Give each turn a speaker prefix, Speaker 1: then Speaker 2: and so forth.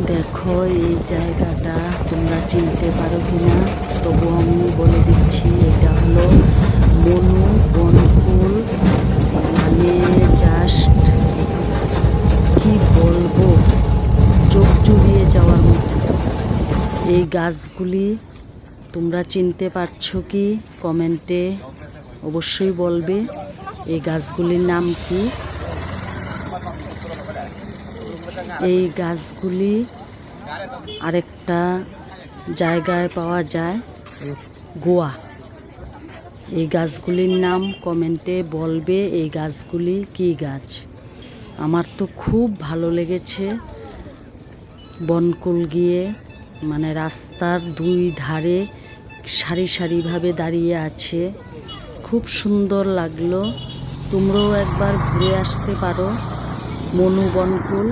Speaker 1: দেখো এই জায়গাটা তোমরা চিনতে পারো কিনা, তবু আমি বলে দিচ্ছি এটা হলো মনু বনকুল। মানে জাস্ট কি বলবো, চোখ জুড়িয়ে যাওয়ার মতো। এই গাছগুলি তোমরা চিনতে পারছো কি? কমেন্টে অবশ্যই বলবে এই গাছগুলির নাম কি। এই গাছগুলি আরেকটা জায়গায় পাওয়া যায়, গোয়া। এই গাছগুলির নাম কমেন্টে বলবে এই গাছগুলি কি গাছ। আমার তো খুব ভালো লেগেছে বনকুল গিয়ে, মানে রাস্তার দুই ধারে সারি সারিভাবে দাঁড়িয়ে আছে, খুব সুন্দর লাগলো। তোমরাও একবার ঘুরে আসতে পারো মনু বনকুল।